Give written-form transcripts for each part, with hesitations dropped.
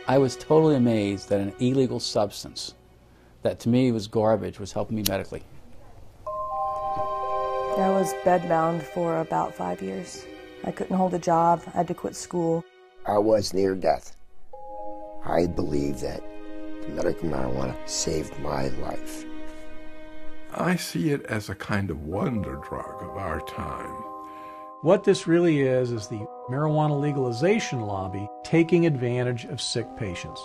I was totally amazed that an illegal substance that to me was garbage was helping me medically. I was bedbound for about 5 years. I couldn't hold a job. I had to quit school. I was near death. I believe that the medical marijuana saved my life. I see it as a kind of wonder drug of our time. What this really is the marijuana legalization lobby taking advantage of sick patients.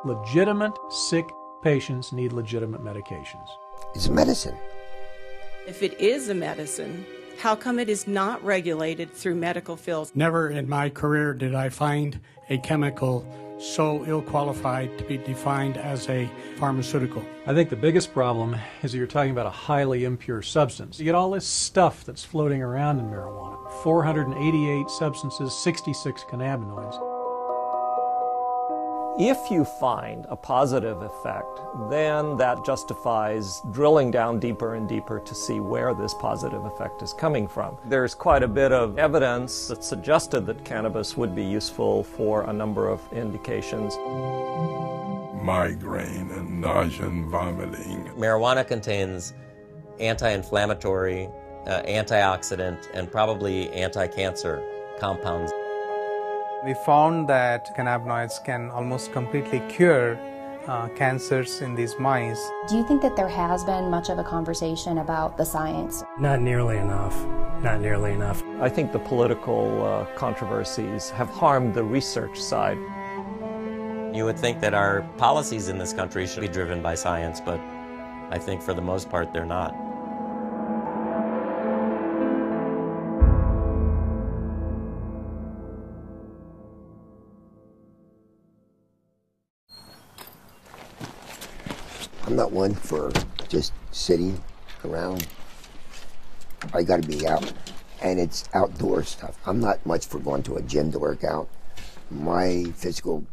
Legitimate sick patients need legitimate medications. It's a medicine. If it is a medicine, how come it is not regulated through medical fields? Never in my career did I find a chemical so ill-qualified to be defined as a pharmaceutical. I think the biggest problem is that you're talking about a highly impure substance. You get all this stuff that's floating around in marijuana. 488 substances, 66 cannabinoids. If you find a positive effect, then that justifies drilling down deeper and deeper to see where this positive effect is coming from. There's quite a bit of evidence that suggested that cannabis would be useful for a number of indications. Migraine and nausea and vomiting. Marijuana contains anti-inflammatory, antioxidant, and probably anti-cancer compounds. We found that cannabinoids can almost completely cure cancers in these mice. Do you think that there has been much of a conversation about the science? Not nearly enough. Not nearly enough. I think the political controversies have harmed the research side. You would think that our policies in this country should be driven by science, but I think for the most part they're not. I'm not one for just sitting around. I got to be out, and it's outdoor stuff. I'm not much for going to a gym to work out. My physical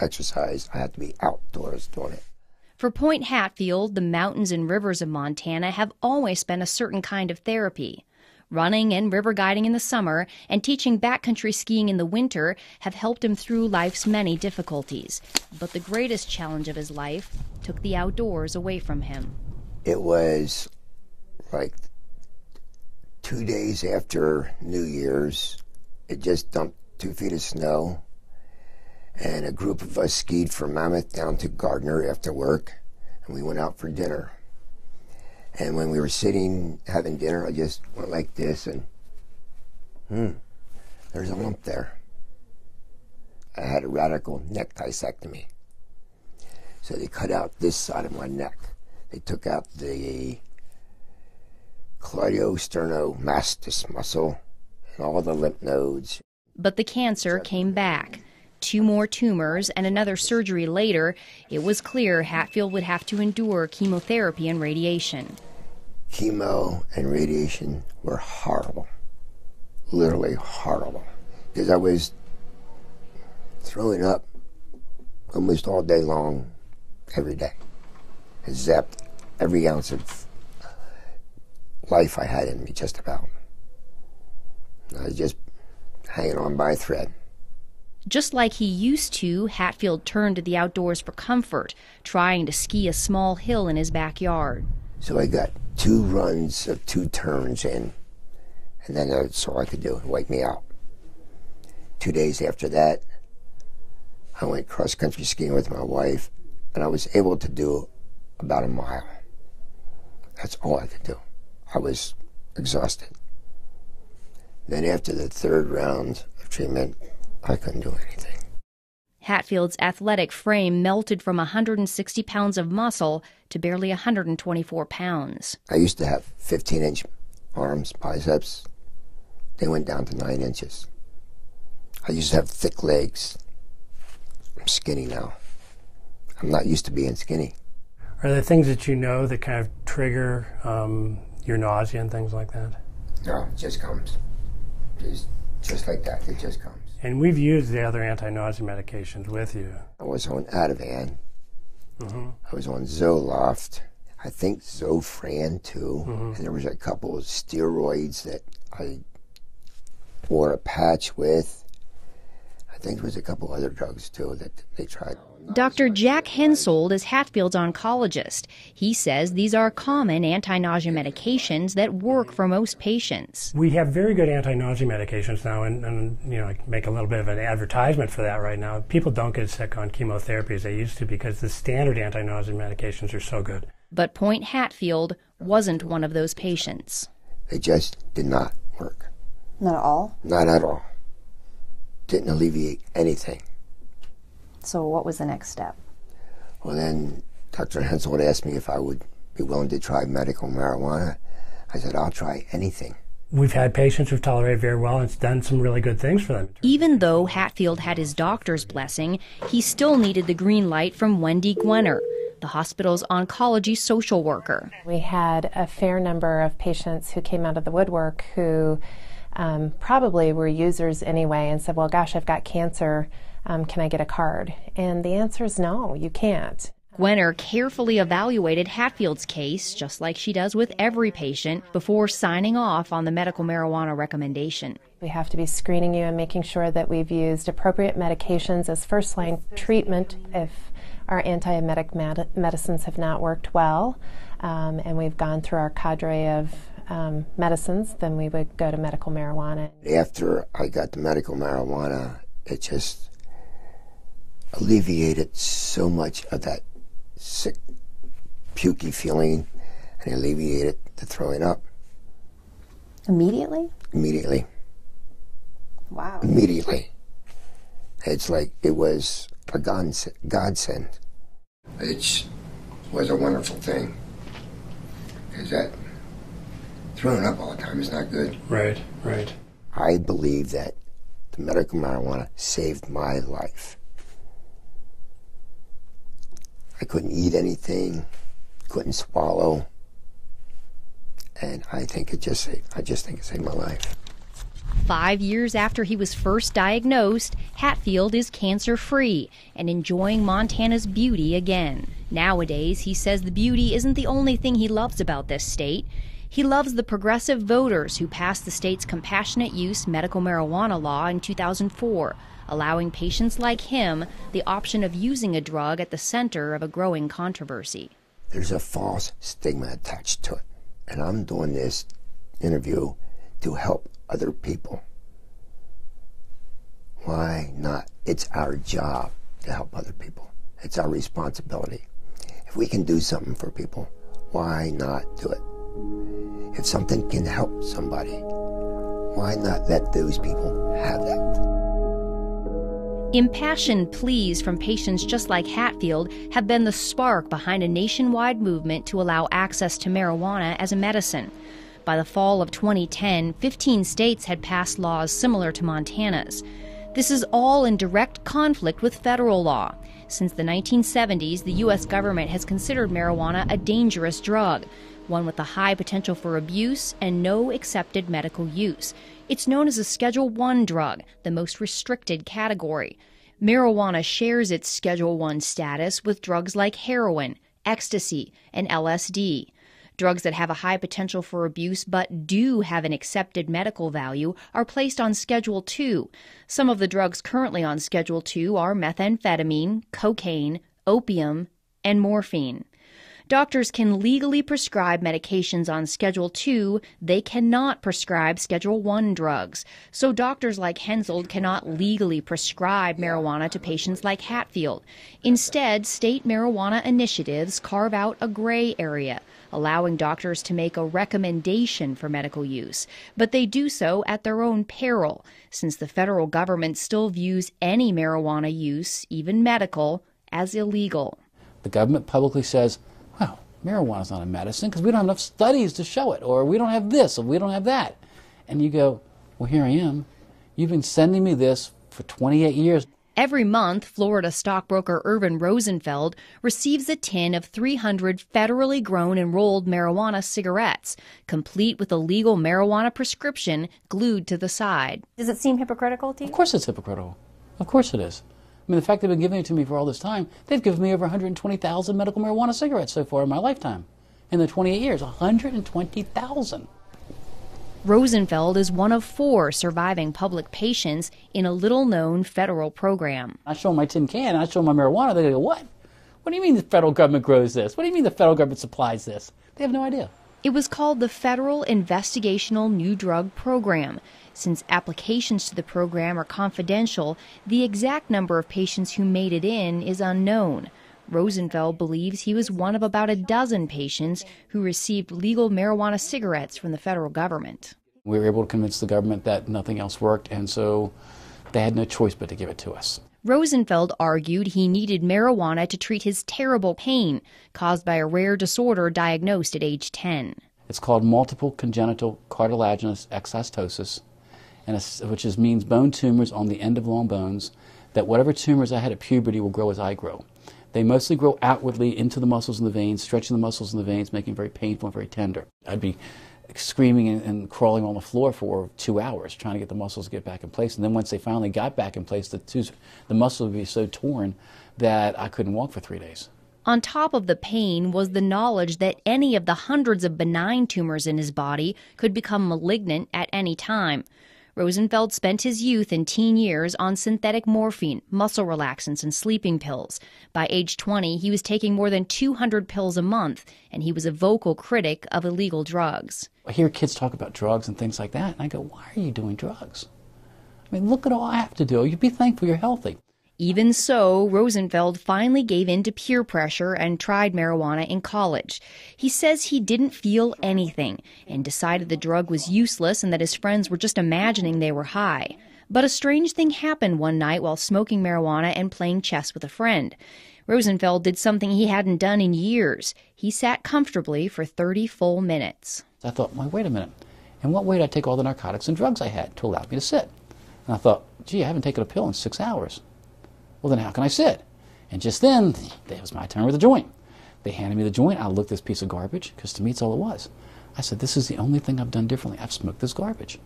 exercise, I have to be outdoors doing it. For Point Hatfield, the mountains and rivers of Montana have always been a certain kind of therapy. Running and river guiding in the summer and teaching backcountry skiing in the winter have helped him through life's many difficulties. But the greatest challenge of his life took the outdoors away from him. It was like 2 days after New Year's. It just dumped 2 feet of snow, and a group of us skied from Mammoth down to Gardner after work, and we went out for dinner. And when we were sitting having dinner, I just went like this, and there's a lump there. I had a radical neck disectomy. So they cut out this side of my neck. They took out the cleidosterniomastus muscle and all the lymph nodes. But the cancer came back. 2 more tumors and another surgery later, it was clear Hatfield would have to endure chemotherapy and radiation. Chemo and radiation were horrible, literally horrible, because I was throwing up almost all day long, every day. I zapped every ounce of life I had in me, just about. I was just hanging on by a thread. Just like he used to, Hatfield turned to the outdoors for comfort, trying to ski a small hill in his backyard. So I got 2 runs of 2 turns in, and then that's all I could do, wipe me out. 2 days after that, I went cross-country skiing with my wife, and I was able to do about a mile. That's all I could do. I was exhausted. Then after the 3rd round of treatment, I couldn't do anything. Hatfield's athletic frame melted from 160 pounds of muscle to barely 124 pounds. I used to have 15-inch arms, biceps. They went down to 9 inches. I used to have thick legs. I'm skinny now. I'm not used to being skinny. Are there things that you know that kind of trigger your nausea and things like that? No, it just comes. Just like that, it just comes. And we've used the other anti-nausea medications with you. I was on Ativan. I was on Zoloft. I think Zofran too. And there was a couple of steroids that I wore a patch with. I think there was a couple other drugs, too, that they tried. Dr. Jack Hensold is Hatfield's oncologist. He says these are common anti-nausea medications that work for most patients. We have very good anti-nausea medications now, and you know, I make a little bit of an advertisement for that right now. People don't get sick on chemotherapy as they used to because the standard anti-nausea medications are so good. But Point Hatfield wasn't one of those patients. They just did not work. Not at all? Not at all. Didn't alleviate anything. So what was the next step? Well, then Dr. Hensold asked me if I would be willing to try medical marijuana. I said, I'll try anything. We've had patients who've tolerated very well, and it's done some really good things for them. Even though Hatfield had his doctor's blessing, he still needed the green light from Wendy Gwenner, the hospital's oncology social worker. We had a fair number of patients who came out of the woodwork who probably were users anyway and said, well, gosh, I've got cancer. Can I get a card? And the answer is no, you can't. Gwenner carefully evaluated Hatfield's case, just like she does with every patient, before signing off on the medical marijuana recommendation. We have to be screening you and making sure that we've used appropriate medications as first-line treatment if our antiemetic medicines have not worked well, and we've gone through our cadre of medicines, then we would go to medical marijuana. After I got the medical marijuana, it just alleviated so much of that sick, pukey feeling, and alleviated the throwing up. Immediately? Immediately. Wow. Immediately. It's like it was a godsend. It was a wonderful thing. Because that throwing up all the time is not good. Right, right. I believe that the medical marijuana saved my life. I couldn't eat anything, couldn't swallow, and I just think it saved my life. 5 years after he was first diagnosed, Hatfield is cancer-free and enjoying Montana's beauty again. Nowadays, he says the beauty isn't the only thing he loves about this state. He loves the progressive voters who passed the state's compassionate use medical marijuana law in 2004, allowing patients like him the option of using a drug at the center of a growing controversy. There's a false stigma attached to it, and I'm doing this interview to help other people. Why not? It's our job to help other people. It's our responsibility. If we can do something for people, why not do it? If something can help somebody, why not let those people have that? Impassioned pleas from patients just like Hatfield have been the spark behind a nationwide movement to allow access to marijuana as a medicine. By the fall of 2010, 15 states had passed laws similar to Montana's. This is all in direct conflict with federal law. Since the 1970s, the U.S. government has considered marijuana a dangerous drug, one with a high potential for abuse and no accepted medical use. It's known as a Schedule I drug, the most restricted category. Marijuana shares its Schedule I status with drugs like heroin, ecstasy, and LSD. Drugs that have a high potential for abuse but do have an accepted medical value are placed on Schedule II. Some of the drugs currently on Schedule II are methamphetamine, cocaine, opium, and morphine. Doctors can legally prescribe medications on Schedule II. They cannot prescribe Schedule I drugs. So doctors like Hensold cannot legally prescribe marijuana to patients like Hatfield. Instead, state marijuana initiatives carve out a gray area, allowing doctors to make a recommendation for medical use. But they do so at their own peril, since the federal government still views any marijuana use, even medical, as illegal. The government publicly says, well, marijuana's not a medicine because we don't have enough studies to show it, or we don't have this, or we don't have that. And you go, well, here I am. You've been sending me this for 28 years. Every month, Florida stockbroker Irvin Rosenfeld receives a tin of 300 federally grown and rolled marijuana cigarettes, complete with a legal marijuana prescription glued to the side. Does it seem hypocritical to you? Of course it's hypocritical. Of course it is. I mean, the fact they've been giving it to me for all this time, they've given me over 120,000 medical marijuana cigarettes so far in my lifetime. In the 28 years, 120,000. Rosenfeld is one of 4 surviving public patients in a little-known federal program. I show them my tin can, and I show them my marijuana, they go, what? What do you mean the federal government grows this? What do you mean the federal government supplies this? They have no idea. It was called the Federal Investigational New Drug Program. Since applications to the program are confidential, the exact number of patients who made it in is unknown. Rosenfeld believes he was one of about a dozen patients who received legal marijuana cigarettes from the federal government. We were able to convince the government that nothing else worked, and so they had no choice but to give it to us. Rosenfeld argued he needed marijuana to treat his terrible pain caused by a rare disorder diagnosed at age 10. It's called multiple congenital cartilaginous exostosis, which means bone tumors on the end of long bones, that whatever tumors I had at puberty will grow as I grow. They mostly grow outwardly into the muscles and the veins, stretching the muscles and the veins, making it very painful and very tender. I'd be screaming and crawling on the floor for 2 hours trying to get the muscles to get back in place. And then once they finally got back in place, the muscle would be so torn that I couldn't walk for 3 days. On top of the pain was the knowledge that any of the hundreds of benign tumors in his body could become malignant at any time. Rosenfeld spent his youth and teen years on synthetic morphine, muscle relaxants, and sleeping pills. By age 20, he was taking more than 200 pills a month, and he was a vocal critic of illegal drugs. I hear kids talk about drugs and things like that, and I go, why are you doing drugs? I mean, look at all I have to do. You'd be thankful you're healthy. Even so, Rosenfeld finally gave in to peer pressure and tried marijuana in college. He says he didn't feel anything and decided the drug was useless and that his friends were just imagining they were high. But a strange thing happened one night while smoking marijuana and playing chess with a friend. Rosenfeld did something he hadn't done in years. He sat comfortably for 30 full minutes. I thought, well, wait a minute. In what way did I take all the narcotics and drugs I had to allow me to sit? And I thought, gee, I haven't taken a pill in 6 hours. Well, then how can I sit? And just then, it was my turn with the joint. They handed me the joint. I looked at this piece of garbage, because to me it's all it was. I said, this is the only thing I've done differently. I've smoked this garbage.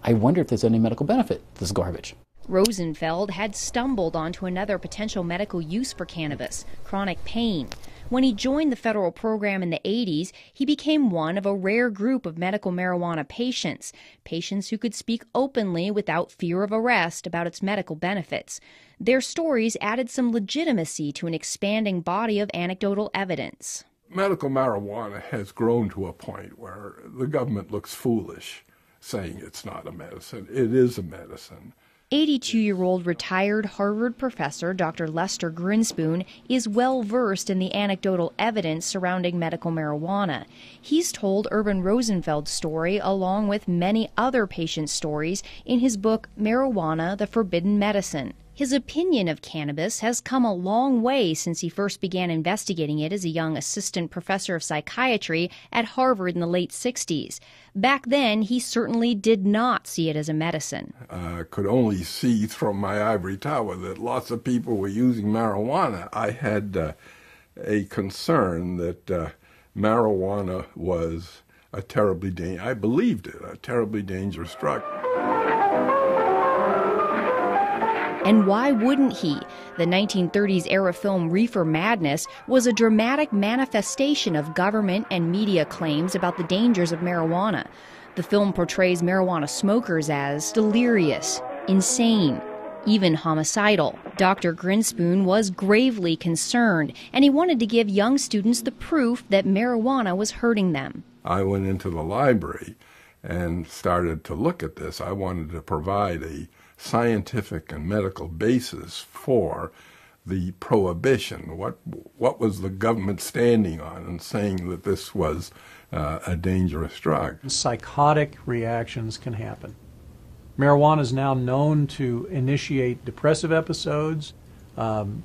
I wonder if there's any medical benefit to this garbage. Rosenfeld had stumbled onto another potential medical use for cannabis, chronic pain. When he joined the federal program in the 80s, he became one of a rare group of medical marijuana patients who could speak openly without fear of arrest about its medical benefits. Their stories added some legitimacy to an expanding body of anecdotal evidence. Medical marijuana has grown to a point where the government looks foolish saying it's not a medicine. It is a medicine. 82-year-old retired Harvard professor Dr. Lester Grinspoon is well-versed in the anecdotal evidence surrounding medical marijuana. He's told Urban Rosenfeld's story along with many other patient stories in his book Marijuana, the Forbidden Medicine. His opinion of cannabis has come a long way since he first began investigating it as a young assistant professor of psychiatry at Harvard in the late 60s. Back then, he certainly did not see it as a medicine. I could only see from my ivory tower that lots of people were using marijuana. I had a concern that marijuana was a I believed it, a terribly dangerous drug. And why wouldn't he? The 1930s-era film Reefer Madness was a dramatic manifestation of government and media claims about the dangers of marijuana. The film portrays marijuana smokers as delirious, insane, even homicidal. Dr. Grinspoon was gravely concerned, and he wanted to give young students the proof that marijuana was hurting them. I went into the library and started to look at this. I wanted to provide a scientific and medical basis for the prohibition. What was the government standing on and saying that this was a dangerous drug? Psychotic reactions can happen. Marijuana is now known to initiate depressive episodes,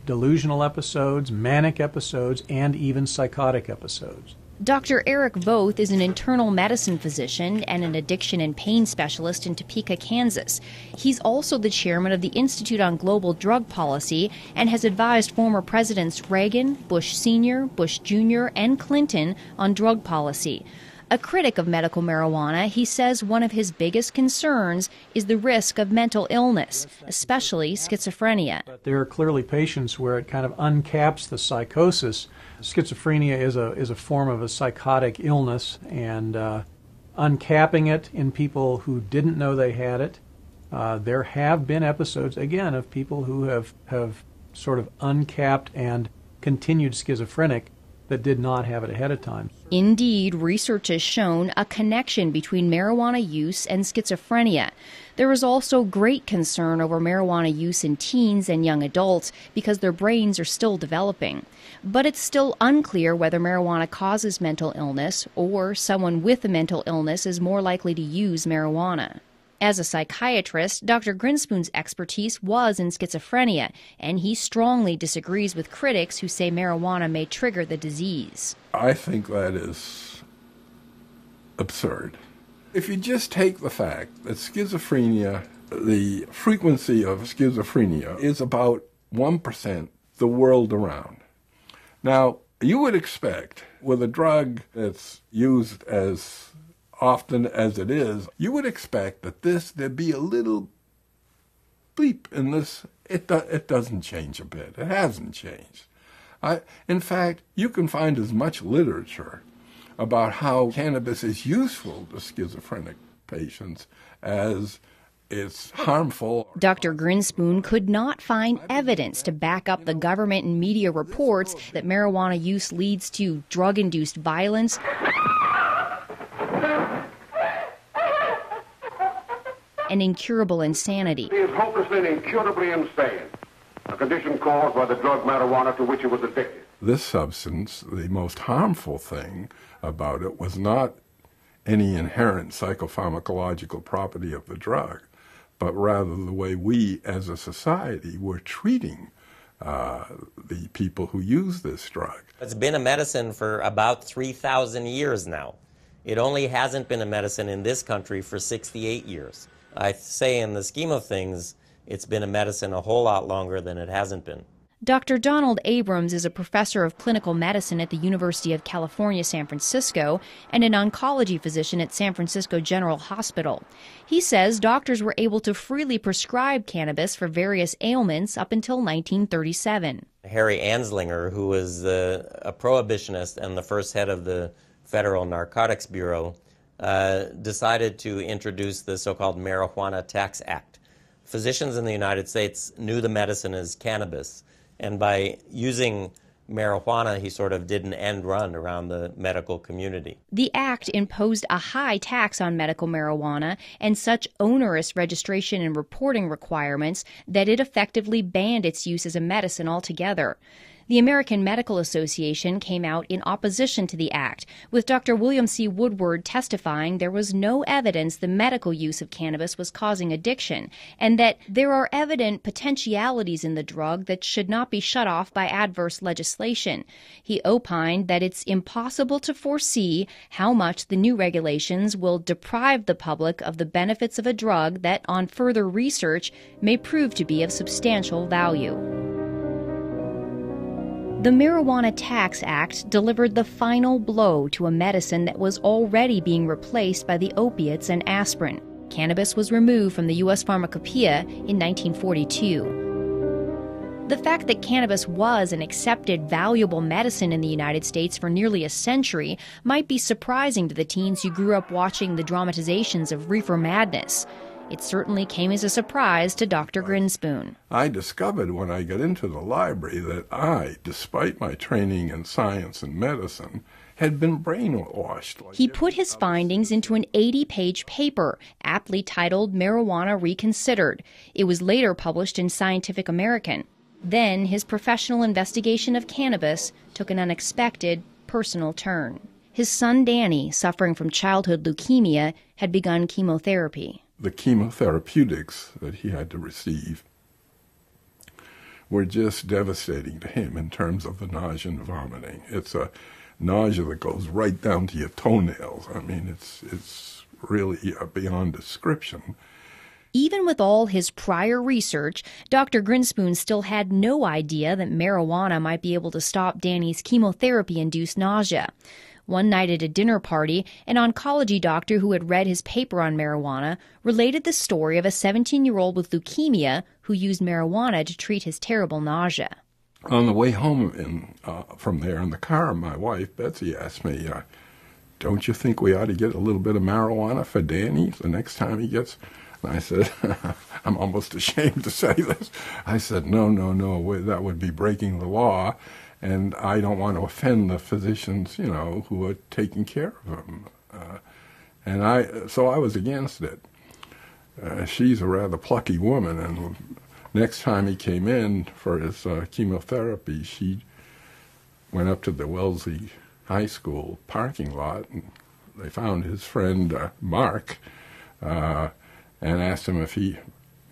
delusional episodes, manic episodes, and even psychotic episodes. Dr. Eric Voth is an internal medicine physician and an addiction and pain specialist in Topeka, Kansas. He's also the chairman of the Institute on Global Drug Policy and has advised former presidents Reagan, Bush Sr., Bush Jr., and Clinton on drug policy. A critic of medical marijuana, he says one of his biggest concerns is the risk of mental illness, especially schizophrenia. There are clearly patients where it kind of uncaps the psychosis. Schizophrenia is a form of a psychotic illness, and uncapping it in people who didn't know they had it. There have been episodes, again, of people who have sort of uncapped and continued schizophrenic that did not have it ahead of time. Indeed, research has shown a connection between marijuana use and schizophrenia. There is also great concern over marijuana use in teens and young adults because their brains are still developing. But it's still unclear whether marijuana causes mental illness or someone with a mental illness is more likely to use marijuana. As a psychiatrist, Dr. Grinspoon's expertise was in schizophrenia, and he strongly disagrees with critics who say marijuana may trigger the disease. I think that is absurd. If you just take the fact that schizophrenia, the frequency of schizophrenia is about 1% the world around. Now, you would expect with a drug that's used as often as it is, you would expect that there'd be a little bleep in this. It doesn't change a bit. It hasn't changed. In fact, you can find as much literature about how cannabis is useful to schizophrenic patients as it's harmful. Dr. Grinspoon could not find evidence to back up the government and media reports that marijuana use leads to drug-induced violence, and incurable insanity. He is hopelessly and incurably insane, a condition caused by the drug marijuana to which he was addicted. This substance, the most harmful thing about it was not any inherent psychopharmacological property of the drug, but rather the way we as a society were treating the people who use this drug. It's been a medicine for about 3,000 years now. It only hasn't been a medicine in this country for 68 years. I say in the scheme of things, it's been a medicine a whole lot longer than it hasn't been. Dr. Donald Abrams is a professor of clinical medicine at the University of California, San Francisco, and an oncology physician at San Francisco General Hospital. He says doctors were able to freely prescribe cannabis for various ailments up until 1937. Harry Anslinger, who was a prohibitionist and the first head of the Federal Narcotics Bureau, decided to introduce the so-called Marijuana Tax Act. Physicians in the United States knew the medicine as cannabis, and by using marijuana, he sort of did an end run around the medical community. The act imposed a high tax on medical marijuana and such onerous registration and reporting requirements that it effectively banned its use as a medicine altogether. The American Medical Association came out in opposition to the act, with Dr. William C. Woodward testifying there was no evidence the medical use of cannabis was causing addiction, and that there are evident potentialities in the drug that should not be shut off by adverse legislation. He opined that it's impossible to foresee how much the new regulations will deprive the public of the benefits of a drug that, on further research, may prove to be of substantial value. The Marijuana Tax Act delivered the final blow to a medicine that was already being replaced by the opiates and aspirin. Cannabis was removed from the U.S. Pharmacopoeia in 1942. The fact that cannabis was an accepted, valuable medicine in the United States for nearly a century might be surprising to the teens who grew up watching the dramatizations of Reefer Madness. It certainly came as a surprise to Dr. Grinspoon. I discovered when I got into the library that I, despite my training in science and medicine, had been brainwashed. He put his findings into an 80-page paper, aptly titled Marijuana Reconsidered. It was later published in Scientific American. Then his professional investigation of cannabis took an unexpected, personal turn. His son Danny, suffering from childhood leukemia, had begun chemotherapy. The chemotherapeutics that he had to receive were just devastating to him in terms of the nausea and vomiting. It's a nausea that goes right down to your toenails. I mean, it's really beyond description. Even with all his prior research, Dr. Grinspoon still had no idea that marijuana might be able to stop Danny's chemotherapy-induced nausea. One night at a dinner party, an oncology doctor who had read his paper on marijuana related the story of a 17-year-old with leukemia who used marijuana to treat his terrible nausea. On the way home from there in the car, my wife, Betsy, asked me, don't you think we ought to get a little bit of marijuana for Danny the next time he gets? And I said, I'm almost ashamed to say this. I said, no, that would be breaking the law, and I don't want to offend the physicians, who are taking care of him. So I was against it. She's a rather plucky woman, and next time he came in for his chemotherapy, she went up to the Wellesley High School parking lot, and they found his friend Mark, and asked him if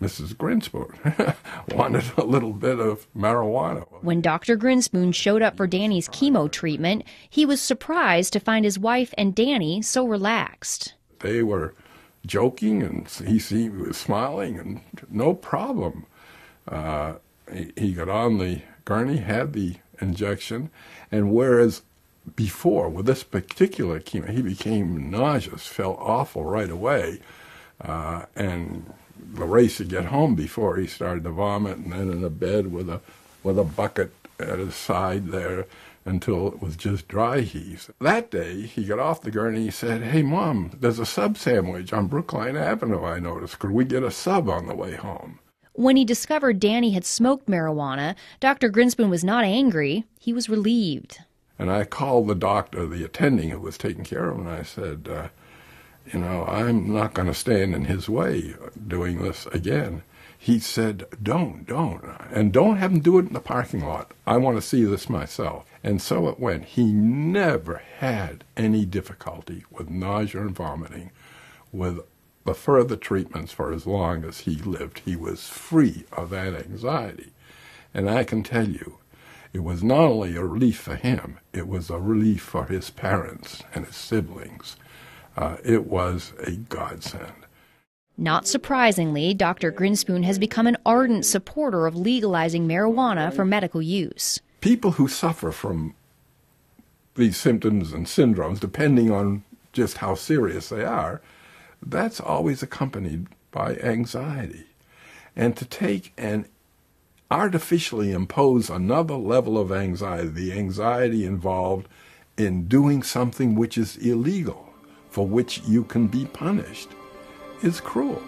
Mrs. Grinspoon, wanted a little bit of marijuana. When Dr. Grinspoon showed up for Danny's chemo treatment, he was surprised to find his wife and Danny so relaxed. They were joking, and he was smiling, and no problem. He got on the gurney, had the injection, and whereas before, with this particular chemo, he became nauseous, felt awful right away, and the race to get home before he started to vomit, and then in a bed with a bucket at his side there until it was just dry heaves. That day, he got off the gurney, he said, "Hey, Mom, there's a sub sandwich on Brookline Avenue, I noticed. Could we get a sub on the way home?" When he discovered Danny had smoked marijuana, Dr. Grinspoon was not angry. He was relieved. And I called the doctor, the attending who was taking care of him, and I said, I'm not going to stand in his way doing this again. He said, don't. And don't have him do it in the parking lot. I want to see this myself. And so it went. He never had any difficulty with nausea and vomiting. With the further treatments for as long as he lived, he was free of that anxiety. And I can tell you, it was not only a relief for him, it was a relief for his parents and his siblings. It was a godsend. Not surprisingly, Dr. Grinspoon has become an ardent supporter of legalizing marijuana for medical use. People who suffer from these symptoms and syndromes, depending on just how serious they are, that's always accompanied by anxiety. And to take and artificially impose another level of anxiety, the anxiety involved in doing something which is illegal, for which you can be punished, is cruel.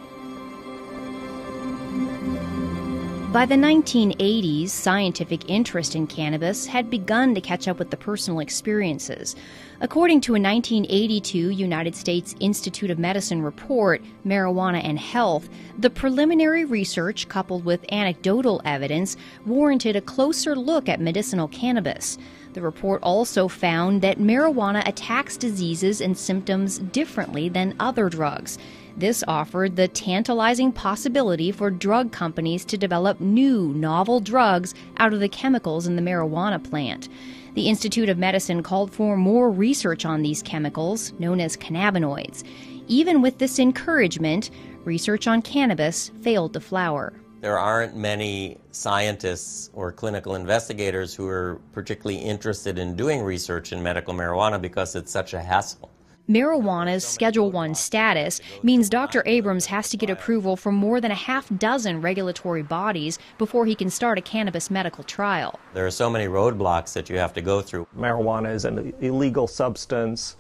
By the 1980s, scientific interest in cannabis had begun to catch up with the personal experiences. According to a 1982 United States Institute of Medicine report, Marijuana and Health, the preliminary research coupled with anecdotal evidence warranted a closer look at medicinal cannabis. The report also found that marijuana attacks diseases and symptoms differently than other drugs. This offered the tantalizing possibility for drug companies to develop new, novel drugs out of the chemicals in the marijuana plant. The Institute of Medicine called for more research on these chemicals, known as cannabinoids. Even with this encouragement, research on cannabis failed to flower. There aren't many scientists or clinical investigators who are particularly interested in doing research in medical marijuana because it's such a hassle. Marijuana's Schedule I status means Dr. Abrams has to get approval from more than a half dozen regulatory bodies before he can start a cannabis medical trial. There are so many roadblocks that you have to go through. Marijuana is an illegal substance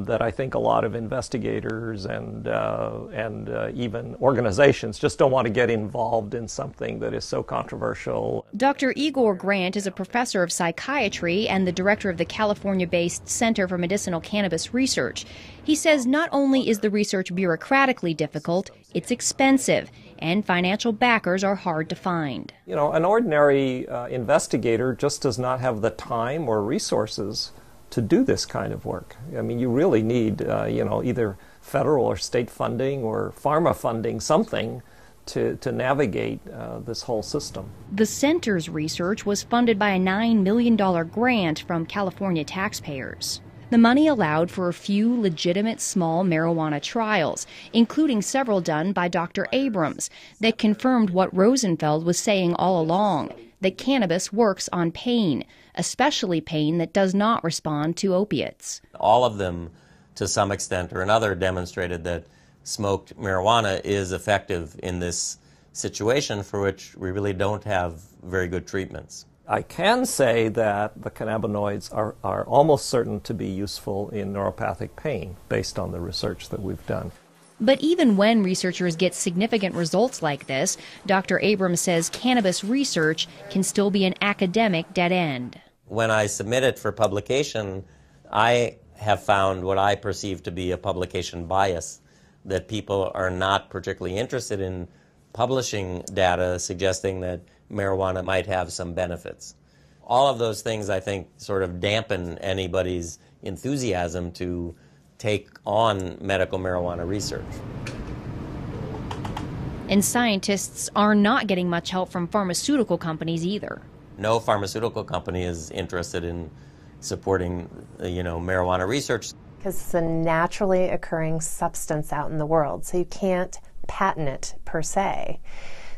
that I think a lot of investigators and even organizations just don't want to get involved in something that is so controversial. Dr. Igor Grant is a professor of psychiatry and the director of the California-based Center for Medicinal Cannabis Research. He says not only is the research bureaucratically difficult, it's expensive, and financial backers are hard to find. You know, an ordinary investigator just does not have the time or resources to do this kind of work. I mean, you really need, either federal or state funding or pharma funding, something to navigate this whole system. The center's research was funded by a $9 million grant from California taxpayers. The money allowed for a few legitimate small marijuana trials, including several done by Dr. Abrams, that confirmed what Rosenfeld was saying all along, that cannabis works on pain, especially pain that does not respond to opiates. All of them, to some extent or another, demonstrated that smoked marijuana is effective in this situation for which we really don't have very good treatments. I can say that the cannabinoids are almost certain to be useful in neuropathic pain based on the research that we've done. But even when researchers get significant results like this, Dr. Abrams says cannabis research can still be an academic dead end. When I submit it for publication, I have found what I perceive to be a publication bias, that people are not particularly interested in publishing data suggesting that marijuana might have some benefits. All of those things, I think, sort of dampen anybody's enthusiasm to take on medical marijuana research. And scientists are not getting much help from pharmaceutical companies either. No pharmaceutical company is interested in supporting, marijuana research. Because it's a naturally occurring substance out in the world, so you can't patent it per se.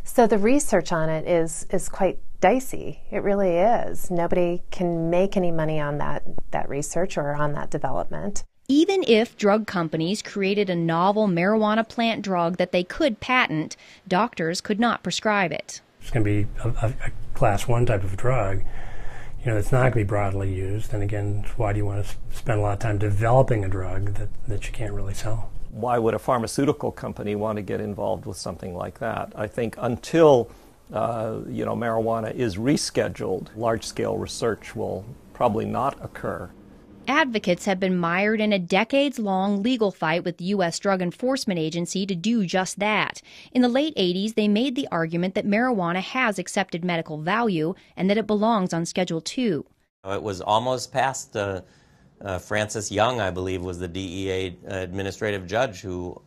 So the research on it is quite dicey. It really is. Nobody can make any money on that research or on that development. Even if drug companies created a novel marijuana plant drug that they could patent, doctors could not prescribe it. It's going to be a class 1 type of drug. It's not going to be broadly used. And again, why do you want to spend a lot of time developing a drug that you can't really sell? Why would a pharmaceutical company want to get involved with something like that? I think until marijuana is rescheduled, large-scale research will probably not occur. Advocates have been mired in a decades-long legal fight with the U.S. Drug Enforcement Agency to do just that. In the late 80s, they made the argument that marijuana has accepted medical value and that it belongs on Schedule II. It was almost past Francis Young, I believe, was the DEA administrative judge who,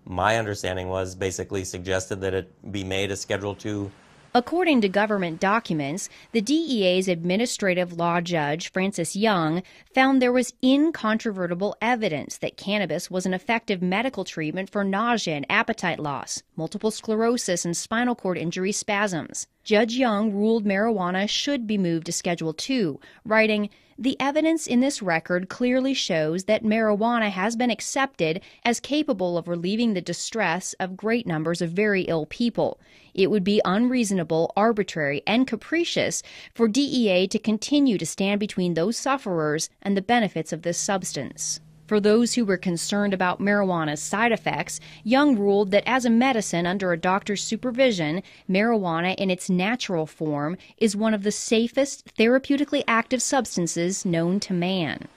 my understanding was, basically suggested that it be made a Schedule II. According to government documents, the DEA's administrative law judge, Francis Young, found there was incontrovertible evidence that cannabis was an effective medical treatment for nausea and appetite loss, multiple sclerosis, and spinal cord injury spasms. Judge Young ruled marijuana should be moved to Schedule II, writing, "The evidence in this record clearly shows that marijuana has been accepted as capable of relieving the distress of great numbers of very ill people. It would be unreasonable, arbitrary, and capricious for DEA to continue to stand between those sufferers and the benefits of this substance." For those who were concerned about marijuana's side effects, Young ruled that as a medicine under a doctor's supervision, marijuana in its natural form is one of the safest therapeutically active substances known to man.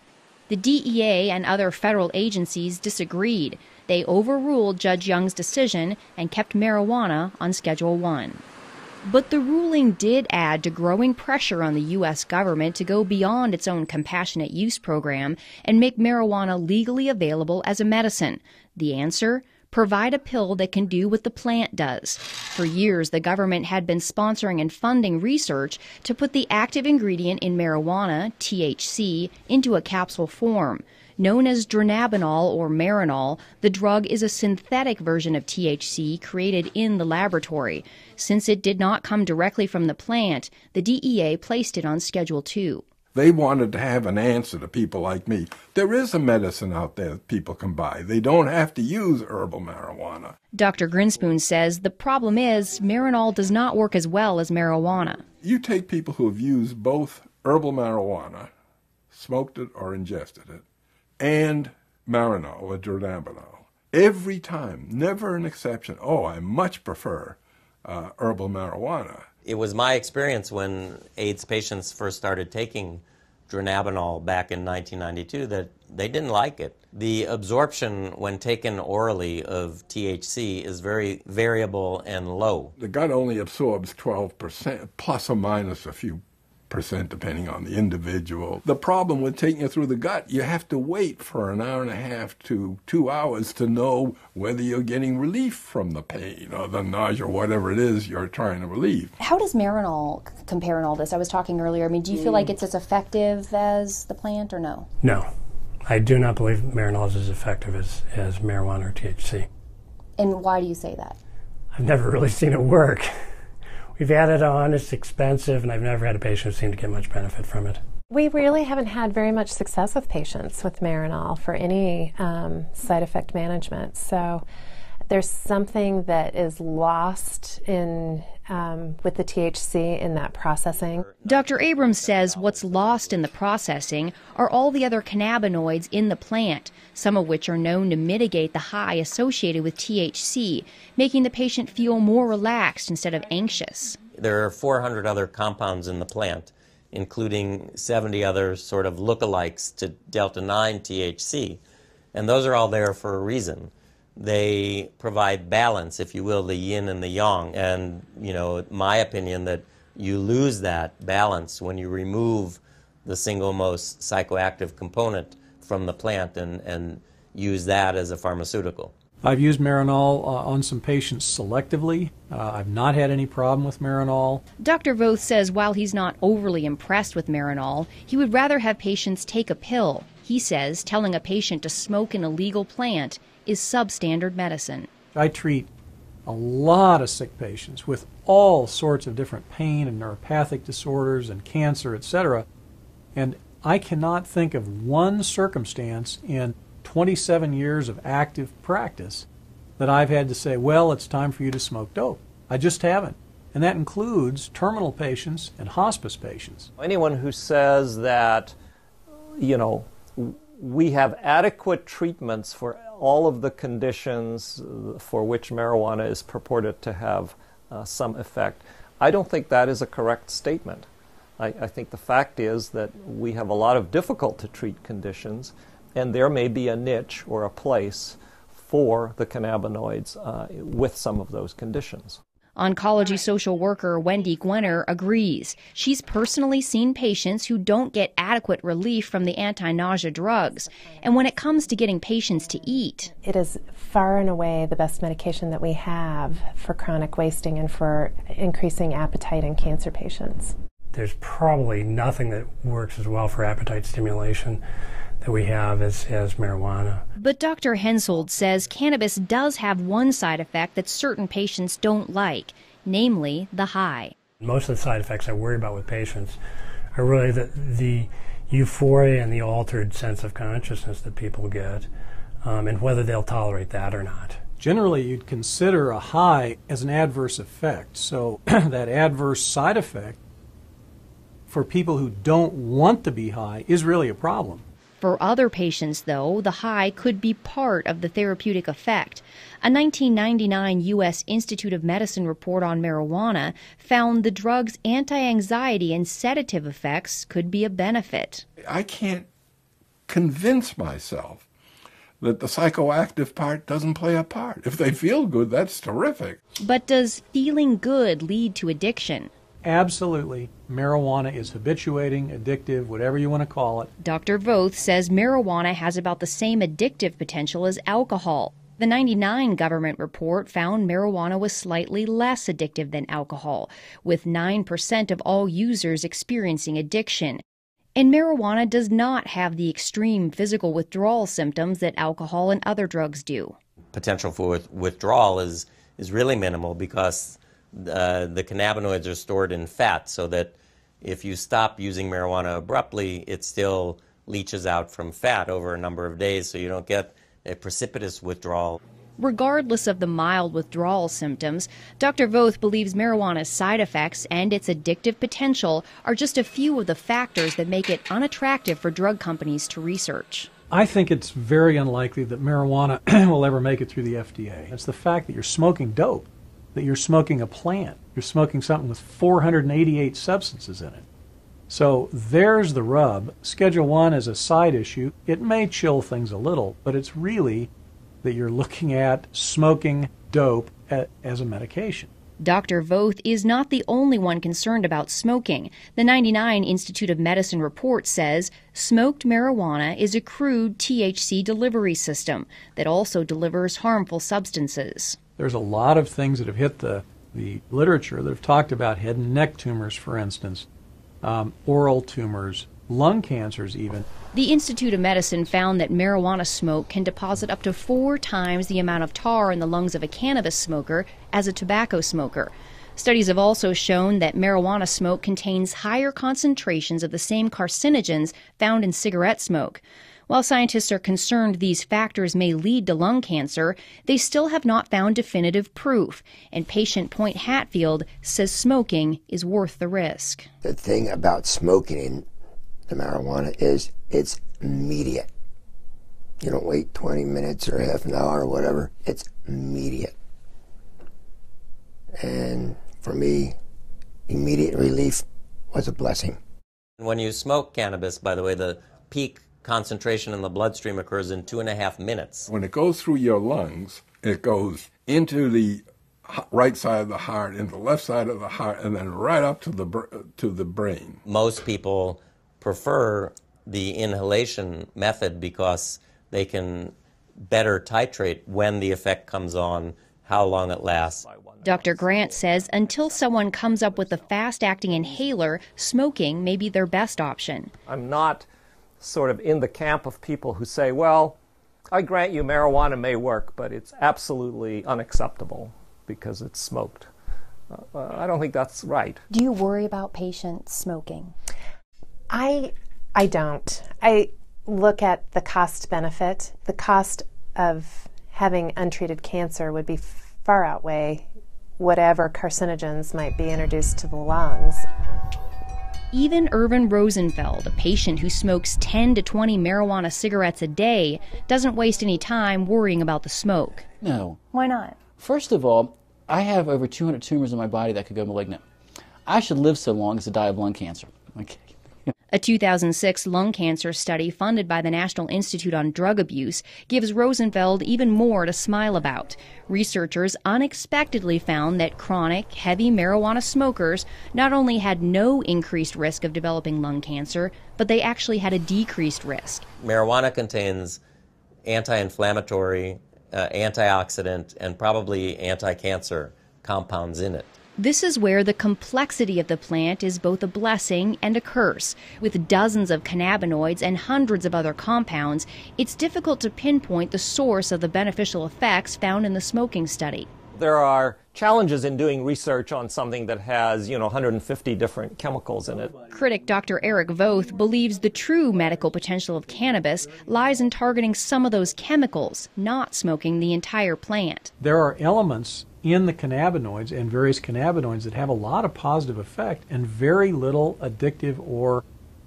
The DEA and other federal agencies disagreed. They overruled Judge Young's decision and kept marijuana on Schedule I. But the ruling did add to growing pressure on the U.S. government to go beyond its own compassionate use program and make marijuana legally available as a medicine. The answer? Provide a pill that can do what the plant does. For years, the government had been sponsoring and funding research to put the active ingredient in marijuana, THC, into a capsule form. Known as dronabinol or Marinol, the drug is a synthetic version of THC created in the laboratory. Since it did not come directly from the plant, the DEA placed it on Schedule II. They wanted to have an answer to people like me. There is a medicine out there that people can buy. They don't have to use herbal marijuana. Dr. Grinspoon says the problem is Marinol does not work as well as marijuana. You take people who have used both herbal marijuana, smoked it or ingested it, and Marinol or dronabinol. Every time, never an exception. Oh, I much prefer herbal marijuana. It was my experience when AIDS patients first started taking dronabinol back in 1992 that they didn't like it. The absorption when taken orally of THC is very variable and low. The gut only absorbs 12%, plus or minus a few percent depending on the individual. The problem with taking it through the gut, you have to wait for an hour and a half to 2 hours to know whether you're getting relief from the pain or the nausea or whatever it is you're trying to relieve. How does Marinol compare in all this? I was talking earlier. I mean, do you feel like it's as effective as the plant or no? No. I do not believe Marinol is as effective as marijuana or THC. And why do you say that? I've never really seen it work. We've had it on, it's expensive, and I've never had a patient who seemed to get much benefit from it. We really haven't had very much success with patients with Marinol for any side effect management. So there's something that is lost in with the THC in that processing. Dr. Abrams says what's lost in the processing are all the other cannabinoids in the plant, some of which are known to mitigate the high associated with THC, making the patient feel more relaxed instead of anxious. There are 400 other compounds in the plant, including 70 other sort of lookalikes to delta-9 THC, and those are all there for a reason. They provide balance, if you will, the yin and the yang. And, you know, my opinion that you lose that balance when you remove the single most psychoactive component from the plant and use that as a pharmaceutical. I've used Marinol on some patients selectively. I've not had any problem with Marinol. Dr. Voth says while he's not overly impressed with Marinol, he would rather have patients take a pill. He says telling a patient to smoke an illegal plant is substandard medicine. I treat a lot of sick patients with all sorts of different pain and neuropathic disorders and cancer, etc. And I cannot think of one circumstance in 27 years of active practice that I've had to say, well, it's time for you to smoke dope. I just haven't. And that includes terminal patients and hospice patients. Anyone who says that, you know, we have adequate treatments for all of the conditions for which marijuana is purported to have some effect, I don't think that is a correct statement. I think the fact is that we have a lot of difficult to treat conditions, and there may be a niche or a place for the cannabinoids with some of those conditions. Oncology social worker Wendy Gwenner agrees. She's personally seen patients who don't get adequate relief from the anti-nausea drugs. And when it comes to getting patients to eat, it is far and away the best medication that we have for chronic wasting and for increasing appetite in cancer patients. There's probably nothing that works as well for appetite stimulation that we have as marijuana. But Dr. Hensoldt says cannabis does have one side effect that certain patients don't like, namely the high. Most of the side effects I worry about with patients are really the euphoria and the altered sense of consciousness that people get, and whether they'll tolerate that or not. Generally, you'd consider a high as an adverse effect. So that adverse side effect for people who don't want to be high is really a problem. For other patients, though, the high could be part of the therapeutic effect. A 1999 U.S. Institute of Medicine report on marijuana found the drug's anti-anxiety and sedative effects could be a benefit. I can't convince myself that the psychoactive part doesn't play a part. If they feel good, that's terrific. But does feeling good lead to addiction? Absolutely. Marijuana is habituating, addictive, whatever you want to call it. Dr. Voth says marijuana has about the same addictive potential as alcohol. The 1999 government report found marijuana was slightly less addictive than alcohol, with 9% of all users experiencing addiction. And marijuana does not have the extreme physical withdrawal symptoms that alcohol and other drugs do. Potential for withdrawal is really minimal because the cannabinoids are stored in fat, so that if you stop using marijuana abruptly, it still leaches out from fat over a number of days, so you don't get a precipitous withdrawal. Regardless of the mild withdrawal symptoms, Dr. Voth believes marijuana's side effects and its addictive potential are just a few of the factors that make it unattractive for drug companies to research. I think it's very unlikely that marijuana will ever make it through the FDA. It's the fact that you're smoking dope, that you're smoking a plant. You're smoking something with 488 substances in it. So there's the rub. Schedule 1 is a side issue. It may chill things a little, but it's really that you're looking at smoking dope as a medication. Dr. Voth is not the only one concerned about smoking. The 1999 Institute of Medicine report says smoked marijuana is a crude THC delivery system that also delivers harmful substances. There's a lot of things that have hit the literature that have talked about head and neck tumors, for instance, oral tumors, lung cancers even. The Institute of Medicine found that marijuana smoke can deposit up to 4 times the amount of tar in the lungs of a cannabis smoker as a tobacco smoker. Studies have also shown that marijuana smoke contains higher concentrations of the same carcinogens found in cigarette smoke. While scientists are concerned these factors may lead to lung cancer, they still have not found definitive proof, and patient Point Hatfield says smoking is worth the risk. The thing about smoking the marijuana is it's immediate. You don't wait 20 minutes or half an hour or whatever. It's immediate. And for me, immediate relief was a blessing. When you smoke cannabis, by the way, the peak concentration in the bloodstream occurs in 2.5 minutes. When it goes through your lungs, it goes into the right side of the heart, into the left side of the heart, and then right up to the brain. Most people prefer the inhalation method because they can better titrate when the effect comes on, how long it lasts. Dr. Grant says until someone comes up with a fast-acting inhaler, smoking may be their best option. I'm not sort of in the camp of people who say, well, I grant you marijuana may work, but it's absolutely unacceptable because it's smoked. I don't think that's right. Do you worry about patients smoking? I don't. I look at the cost benefit. The cost of having untreated cancer would be far outweigh whatever carcinogens might be introduced to the lungs. Even Irvin Rosenfeld, a patient who smokes 10 to 20 marijuana cigarettes a day, doesn't waste any time worrying about the smoke. No. Why not? First of all, I have over 200 tumors in my body that could go malignant. I should live so long as to die of lung cancer. Okay. A 2006 lung cancer study funded by the National Institute on Drug Abuse gives Rosenfeld even more to smile about. Researchers unexpectedly found that chronic, heavy marijuana smokers not only had no increased risk of developing lung cancer, but they actually had a decreased risk. Marijuana contains anti-inflammatory, antioxidant, and probably anti-cancer compounds in it. This is where the complexity of the plant is both a blessing and a curse. With dozens of cannabinoids and hundreds of other compounds, it's difficult to pinpoint the source of the beneficial effects found in the smoking study. There are challenges in doing research on something that has, 150 different chemicals in it. Critic Dr. Eric Voth believes the true medical potential of cannabis lies in targeting some of those chemicals, not smoking the entire plant. There are elements in the cannabinoids and various cannabinoids that have a lot of positive effect and very little addictive or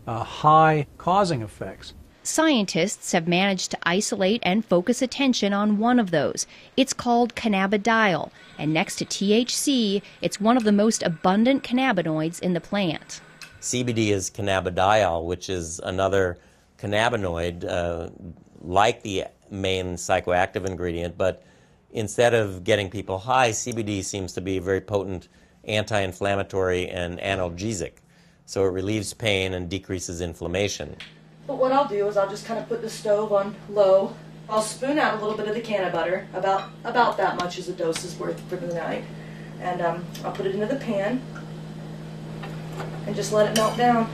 high causing effects. Scientists have managed to isolate and focus attention on one of those. It's called cannabidiol, and next to THC, it's one of the most abundant cannabinoids in the plant. CBD is cannabidiol, which is another cannabinoid like the main psychoactive ingredient, but instead of getting people high, CBD seems to be a very potent anti-inflammatory and analgesic. So it relieves pain and decreases inflammation. But what I'll do is I'll just kind of put the stove on low. I'll spoon out a little bit of the canna butter, about that much as a dose is worth for the night. And I'll put it into the pan and just let it melt down.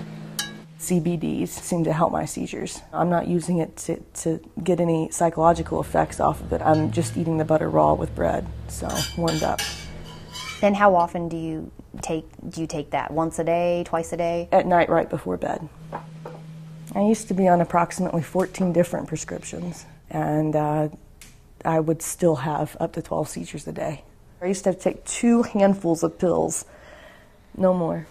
CBDs seem to help my seizures. I'm not using it to get any psychological effects off of it. I'm just eating the butter raw with bread, so warmed up. And how often do you take that? Once a day, twice a day? At night, right before bed. I used to be on approximately 14 different prescriptions, and I would still have up to 12 seizures a day. I used to have to take 2 handfuls of pills, no more.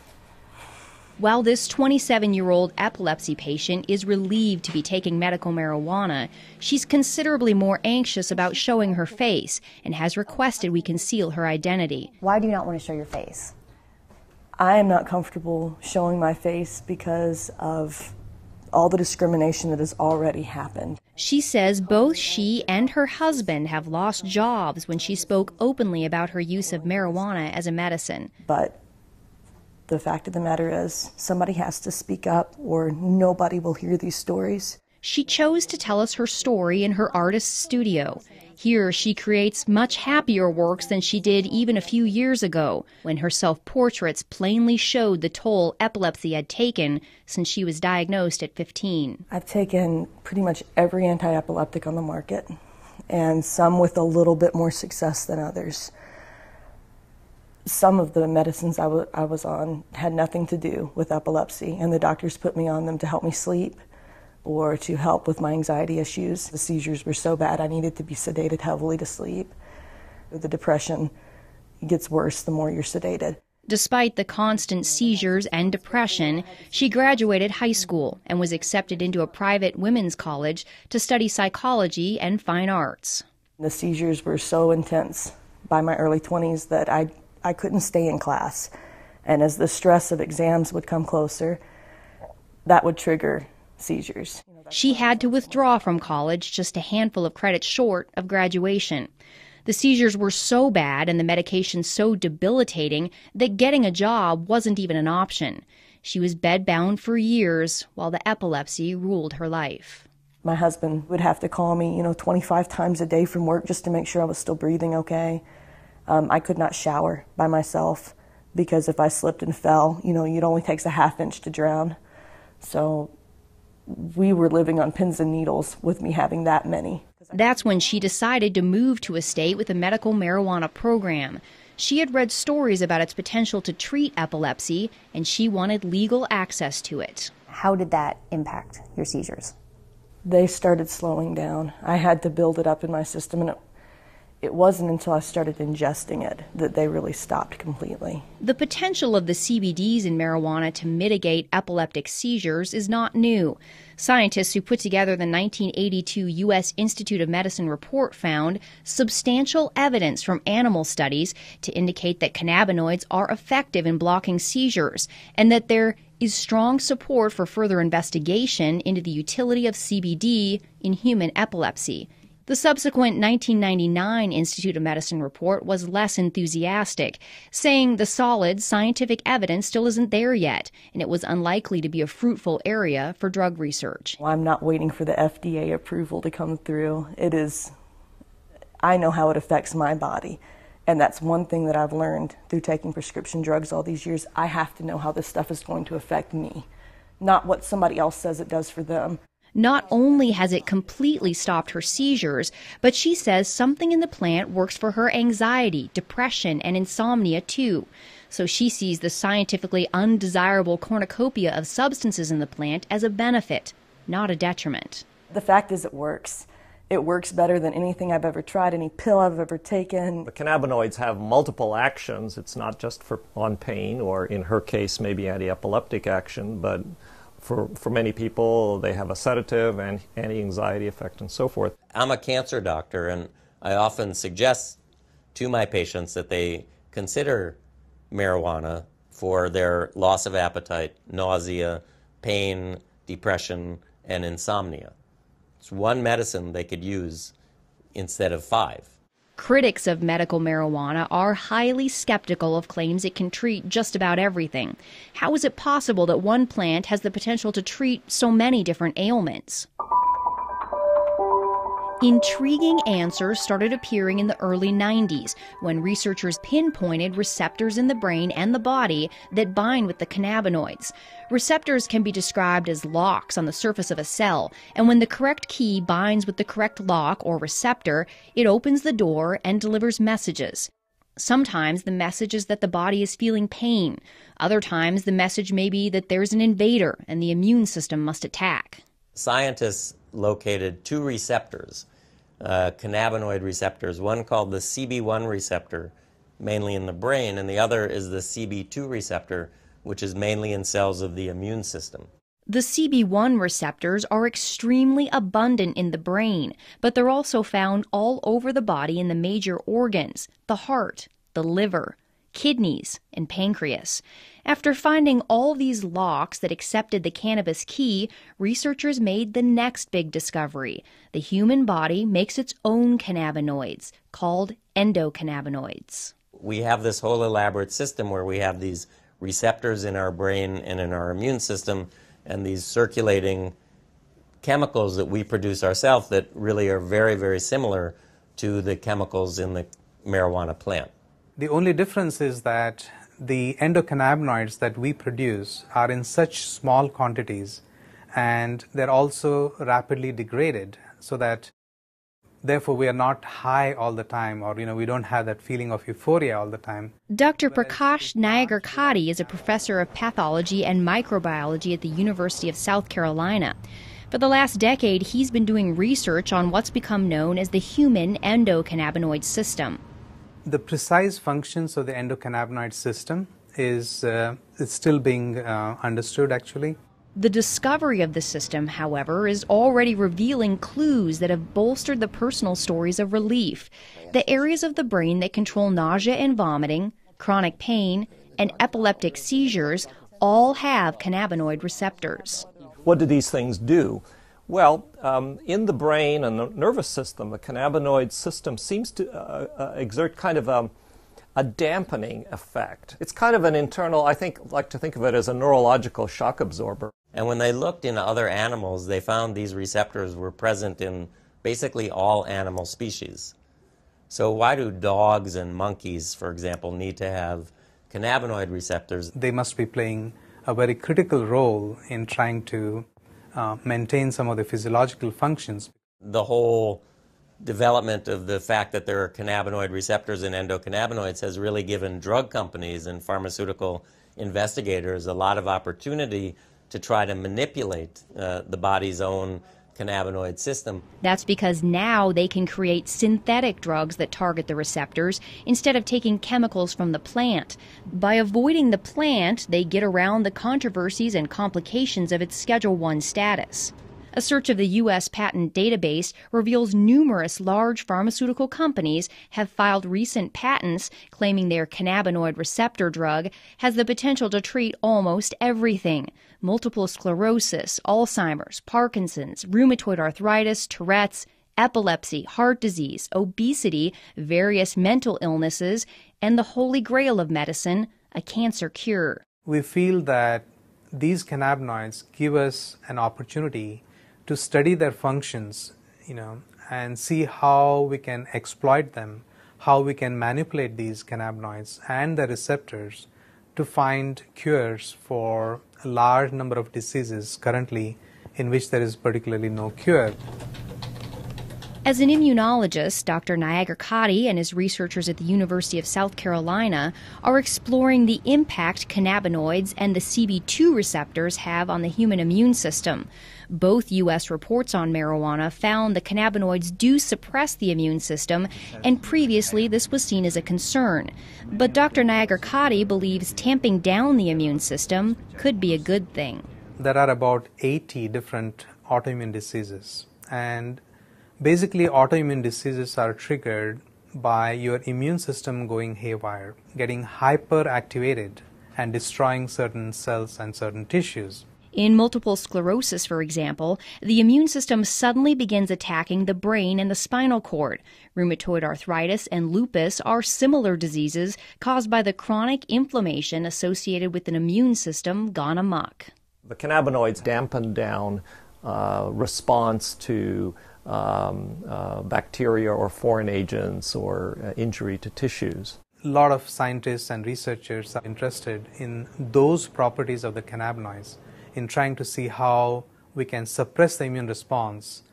While this 27-year-old epilepsy patient is relieved to be taking medical marijuana, she's considerably more anxious about showing her face and has requested we conceal her identity. Why do you not want to show your face? I am not comfortable showing my face because of all the discrimination that has already happened. She says both she and her husband have lost jobs when she spoke openly about her use of marijuana as a medicine. But the fact of the matter is, somebody has to speak up or nobody will hear these stories. She chose to tell us her story in her artist's studio. Here she creates much happier works than she did even a few years ago, when her self-portraits plainly showed the toll epilepsy had taken since she was diagnosed at 15. I've taken pretty much every anti-epileptic on the market, and some with a little bit more success than others. Some of the medicines I was on had nothing to do with epilepsy, and the doctors put me on them to help me sleep, or to help with my anxiety issues. The seizures were so bad I needed to be sedated heavily to sleep. The depression gets worse the more you're sedated. Despite the constant seizures and depression, she graduated high school and was accepted into a private women's college to study psychology and fine arts. The seizures were so intense by my early 20s that I couldn't stay in class. And as the stress of exams would come closer, that would trigger seizures. She had to withdraw from college just a handful of credits short of graduation. The seizures were so bad and the medication so debilitating that getting a job wasn't even an option. She was bedbound for years while the epilepsy ruled her life. My husband would have to call me, 25 times a day from work just to make sure I was still breathing okay. I could not shower by myself because if I slipped and fell, it only takes a half inch to drown. So we were living on pins and needles with me having that many. That's when she decided to move to a state with a medical marijuana program. She had read stories about its potential to treat epilepsy, and she wanted legal access to it. How did that impact your seizures? They started slowing down. I had to build it up in my system, and it wasn't until I started ingesting it that they really stopped completely. The potential of the CBDs in marijuana to mitigate epileptic seizures is not new. Scientists who put together the 1982 U.S. Institute of Medicine report found substantial evidence from animal studies to indicate that cannabinoids are effective in blocking seizures and that there is strong support for further investigation into the utility of CBD in human epilepsy. The subsequent 1999 Institute of Medicine report was less enthusiastic, saying the solid scientific evidence still isn't there yet, and it was unlikely to be a fruitful area for drug research. I'm not waiting for the FDA approval to come through. I know how it affects my body, and that's one thing that I've learned through taking prescription drugs all these years. I have to know how this stuff is going to affect me, not what somebody else says it does for them. Not only has it completely stopped her seizures, but she says something in the plant works for her anxiety, depression, and insomnia too. So she sees the scientifically undesirable cornucopia of substances in the plant as a benefit, not a detriment. The fact is it works. It works better than anything I've ever tried, any pill I've ever taken. The cannabinoids have multiple actions. It's not just on pain or, in her case, maybe anti-epileptic action, but for many people, they have a sedative and anti-anxiety effect and so forth. I'm a cancer doctor, and I often suggest to my patients that they consider marijuana for their loss of appetite, nausea, pain, depression, and insomnia. It's one medicine they could use instead of 5. Critics of medical marijuana are highly skeptical of claims it can treat just about everything. How is it possible that one plant has the potential to treat so many different ailments? Intriguing answers started appearing in the early 90s when researchers pinpointed receptors in the brain and the body that bind with the cannabinoids. Receptors can be described as locks on the surface of a cell, and when the correct key binds with the correct lock or receptor, it opens the door and delivers messages. Sometimes the message is that the body is feeling pain. Other times the message may be that there's an invader and the immune system must attack. Scientists located 2 receptors, cannabinoid receptors, one called the CB1 receptor, mainly in the brain, and the other is the CB2 receptor, which is mainly in cells of the immune system. The CB1 receptors are extremely abundant in the brain, but they're also found all over the body in the major organs, the heart, the liver, kidneys, and pancreas. After finding all these locks that accepted the cannabis key, researchers made the next big discovery. The human body makes its own cannabinoids, called endocannabinoids. We have this whole elaborate system where we have these receptors in our brain and in our immune system, and these circulating chemicals that we produce ourselves that really are very, very similar to the chemicals in the marijuana plant. The only difference is that the endocannabinoids that we produce are in such small quantities, and they're also rapidly degraded, so that therefore we are not high all the time, or we don't have that feeling of euphoria all the time. Dr. Prakash Nayagarkatti is a professor of pathology and microbiology at the University of South Carolina. For the last decade, he's been doing research on what's become known as the human endocannabinoid system. The precise functions of the endocannabinoid system is still being understood, actually. The discovery of the system, however, is already revealing clues that have bolstered the personal stories of relief. The areas of the brain that control nausea and vomiting, chronic pain, and epileptic seizures all have cannabinoid receptors. What do these things do? Well, in the brain and the nervous system, the cannabinoid system seems to exert kind of a dampening effect. It's kind of an internal, like to think of it as a neurological shock absorber. And when they looked in other animals, they found these receptors were present in basically all animal species. So why do dogs and monkeys, for example, need to have cannabinoid receptors? They must be playing a very critical role in trying to maintain some of the physiological functions. The whole development of the fact that there are cannabinoid receptors in endocannabinoids has really given drug companies and pharmaceutical investigators a lot of opportunity to try to manipulate the body's own cannabinoid system. That's because now they can create synthetic drugs that target the receptors instead of taking chemicals from the plant. By avoiding the plant, they get around the controversies and complications of its Schedule I status. A search of the U.S. patent database reveals numerous large pharmaceutical companies have filed recent patents claiming their cannabinoid receptor drug has the potential to treat almost everything: multiple sclerosis, Alzheimer's, Parkinson's, rheumatoid arthritis, Tourette's, epilepsy, heart disease, obesity, various mental illnesses, and the holy grail of medicine, a cancer cure. We feel that these cannabinoids give us an opportunity to study their functions, and see how we can exploit them, how we can manipulate these cannabinoids and the receptors to find cures for a large number of diseases currently in which there is particularly no cure. As an immunologist, Dr. Niagara Kadi and his researchers at the University of South Carolina are exploring the impact cannabinoids and the CB2 receptors have on the human immune system. Both U.S. reports on marijuana found the cannabinoids do suppress the immune system, and previously this was seen as a concern. But Dr. Niagara Kadi believes tamping down the immune system could be a good thing. There are about 80 different autoimmune diseases, and basically autoimmune diseases are triggered by your immune system going haywire, getting hyperactivated and destroying certain cells and certain tissues. In multiple sclerosis, for example, the immune system suddenly begins attacking the brain and the spinal cord. Rheumatoid arthritis and lupus are similar diseases caused by the chronic inflammation associated with an immune system gone amok. The cannabinoids dampen down response to bacteria or foreign agents or injury to tissues. A lot of scientists and researchers are interested in those properties of the cannabinoids, in trying to see how we can suppress the immune response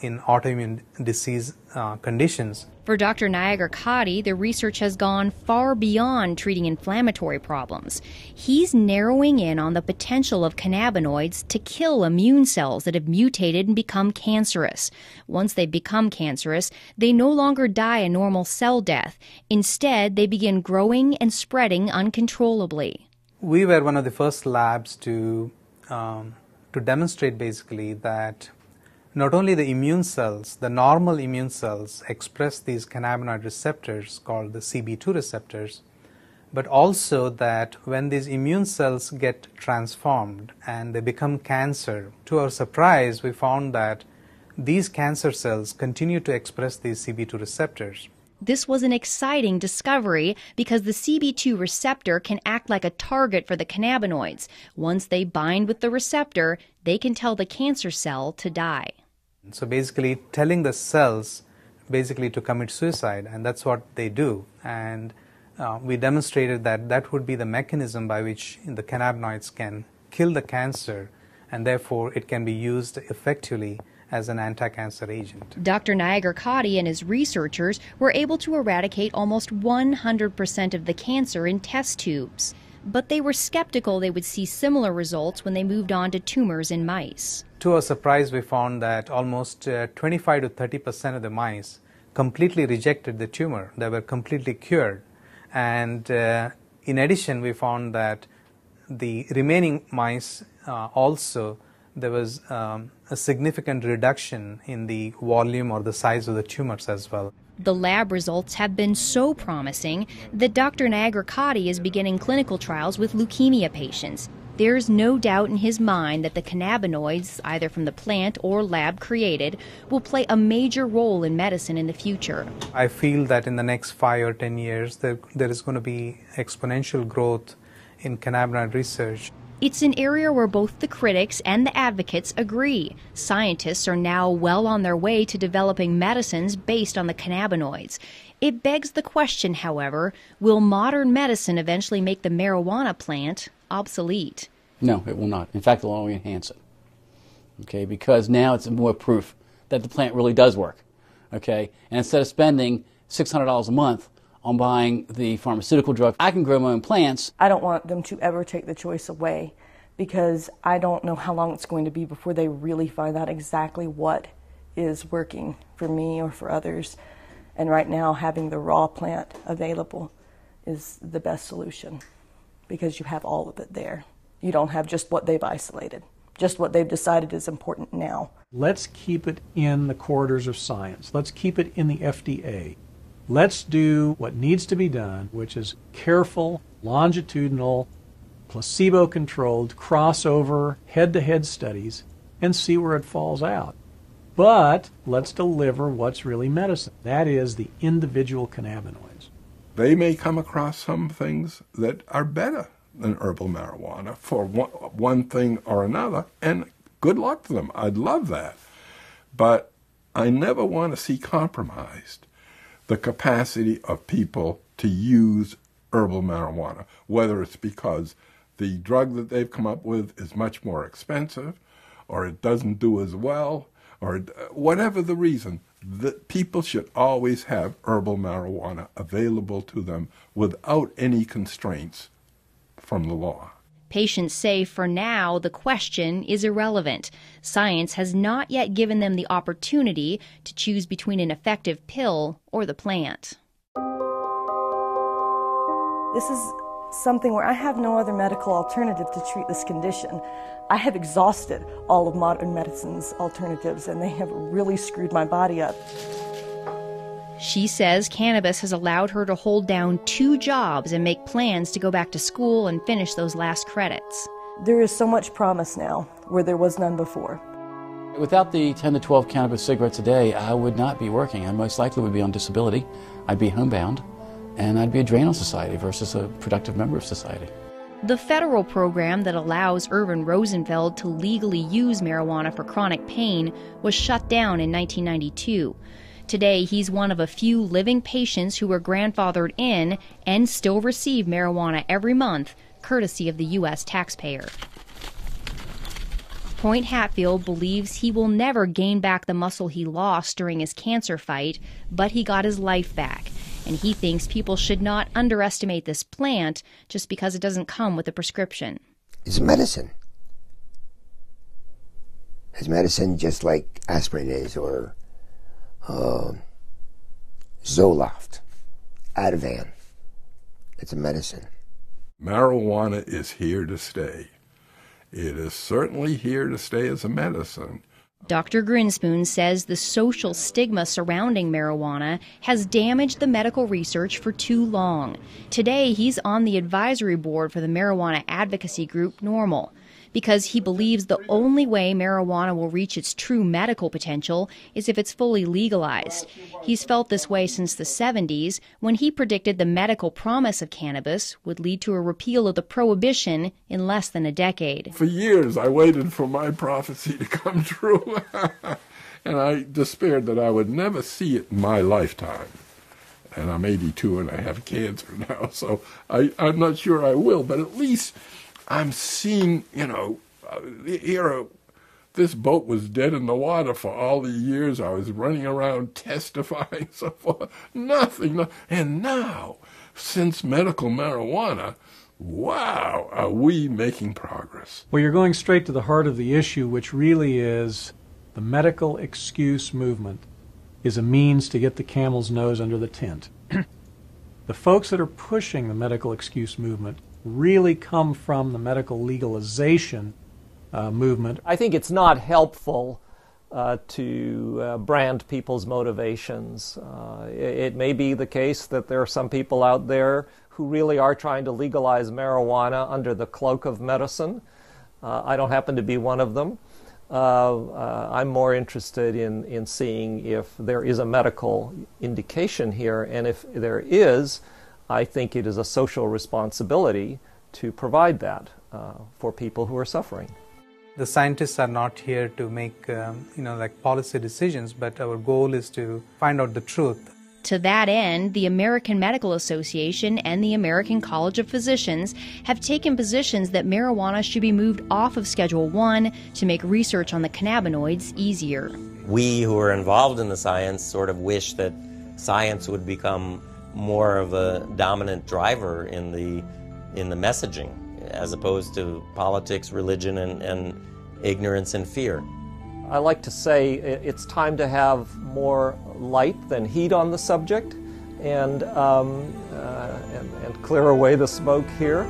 in autoimmune disease conditions. For Dr. Niagara Kadi, the research has gone far beyond treating inflammatory problems. He's narrowing in on the potential of cannabinoids to kill immune cells that have mutated and become cancerous. Once they become cancerous, they no longer die a normal cell death. Instead, they begin growing and spreading uncontrollably. We were one of the first labs to demonstrate basically that not only the immune cells, the normal immune cells express these cannabinoid receptors called the CB2 receptors, but also that when these immune cells get transformed and they become cancer, to our surprise, we found that these cancer cells continue to express these CB2 receptors. This was an exciting discovery because the CB2 receptor can act like a target for the cannabinoids. Once they bind with the receptor, they can tell the cancer cell to die. So basically telling the cells basically to commit suicide, and that's what they do. And we demonstrated that that would be the mechanism by which the cannabinoids can kill the cancer, and therefore it can be used effectively as an anti-cancer agent. Dr. Niagara Kadi and his researchers were able to eradicate almost 100% of the cancer in test tubes. but they were skeptical they would see similar results when they moved on to tumors in mice. To our surprise, we found that almost 25 to 30% of the mice completely rejected the tumor. They were completely cured. And in addition, we found that the remaining mice also, there was a significant reduction in the volume or the size of the tumors as well. The lab results have been so promising that Dr. Nagarkoti is beginning clinical trials with leukemia patients. There's no doubt in his mind that the cannabinoids, either from the plant or lab created, will play a major role in medicine in the future. I feel that in the next 5 or 10 years, there is going to be exponential growth in cannabinoid research. It's an area where both the critics and the advocates agree. Scientists are now well on their way to developing medicines based on the cannabinoids. It begs the question, however, will modern medicine eventually make the marijuana plant obsolete? No, it will not. In fact, it will only enhance it. Okay, because now it's more proof that the plant really does work. Okay, and instead of spending $600 a month on buying the pharmaceutical drug, I can grow my own plants. I don't want them to ever take the choice away, because I don't know how long it's going to be before they really find out exactly what is working for me or for others. And right now, having the raw plant available is the best solution, because you have all of it there. You don't have just what they've isolated, just what they've decided is important now. Let's keep it in the corridors of science. Let's keep it in the FDA. Let's do what needs to be done, which is careful, longitudinal, placebo-controlled, crossover, head-to-head studies, and see where it falls out. But let's deliver what's really medicine. That is the individual cannabinoids. They may come across some things that are better than herbal marijuana for one thing or another, and good luck to them. I'd love that. But I never want to see compromised the capacity of people to use herbal marijuana, whether it's because the drug that they've come up with is much more expensive, or it doesn't do as well, or whatever the reason. That people should always have herbal marijuana available to them without any constraints from the law. Patients say for now the question is irrelevant. Science has not yet given them the opportunity to choose between an effective pill or the plant. This is something where I have no other medical alternative to treat this condition. I have exhausted all of modern medicine's alternatives, and they have really screwed my body up. She says cannabis has allowed her to hold down 2 jobs and make plans to go back to school and finish those last credits. There is so much promise now where there was none before. Without the 10 to 12 cannabis cigarettes a day, I would not be working. I most likely would be on disability. I'd be homebound, and I'd be a drain on society versus a productive member of society. The federal program that allows Irvin Rosenfeld to legally use marijuana for chronic pain was shut down in 1992. Today, he's one of a few living patients who were grandfathered in and still receive marijuana every month, courtesy of the U.S. taxpayer. Point Hatfield believes he will never gain back the muscle he lost during his cancer fight, but he got his life back, and he thinks people should not underestimate this plant just because it doesn't come with a prescription. It's medicine. It's medicine just like aspirin is, or Zoloft, Ativan. It's a medicine. Marijuana is here to stay. It is certainly here to stay as a medicine. Dr. Grinspoon says the social stigma surrounding marijuana has damaged the medical research for too long. Today, he's on the advisory board for the marijuana advocacy group NORML, because he believes the only way marijuana will reach its true medical potential is if it's fully legalized. He's felt this way since the 70s, when he predicted the medical promise of cannabis would lead to a repeal of the prohibition in less than a decade. For years, I waited for my prophecy to come true, and I despaired that I would never see it in my lifetime. And I'm 82 and I have cancer now, so I'm not sure I will, but at least I'm seeing, this boat was dead in the water for all the years I was running around testifying, so forth. Nothing. And now, since medical marijuana, wow, are we making progress? Well, you're going straight to the heart of the issue, which really is the medical excuse movement is a means to get the camel's nose under the tent. The folks that are pushing the medical excuse movement really come from the medical legalization movement. I think it's not helpful to brand people's motivations. It may be the case that there are some people out there who really are trying to legalize marijuana under the cloak of medicine. I don't happen to be one of them. I'm more interested in seeing if there is a medical indication here, and if there is, I think it is a social responsibility to provide that for people who are suffering. The scientists are not here to make, like policy decisions, but our goal is to find out the truth. To that end, the American Medical Association and the American College of Physicians have taken positions that marijuana should be moved off of Schedule 1 to make research on the cannabinoids easier. We who are involved in the science sort of wish that science would become more of a dominant driver in the messaging, as opposed to politics, religion, and ignorance and fear. I like to say it's time to have more light than heat on the subject, and clear away the smoke here.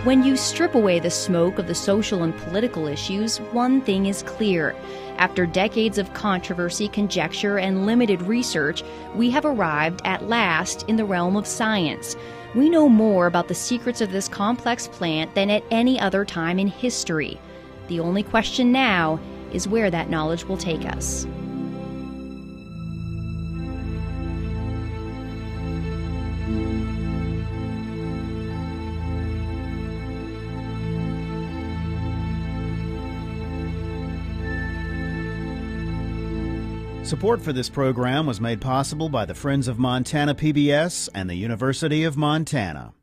When you strip away the smoke of the social and political issues, one thing is clear. After decades of controversy, conjecture, and limited research, we have arrived at last in the realm of science. We know more about the secrets of this complex plant than at any other time in history. The only question now is where that knowledge will take us. Support for this program was made possible by the Friends of Montana PBS and the University of Montana.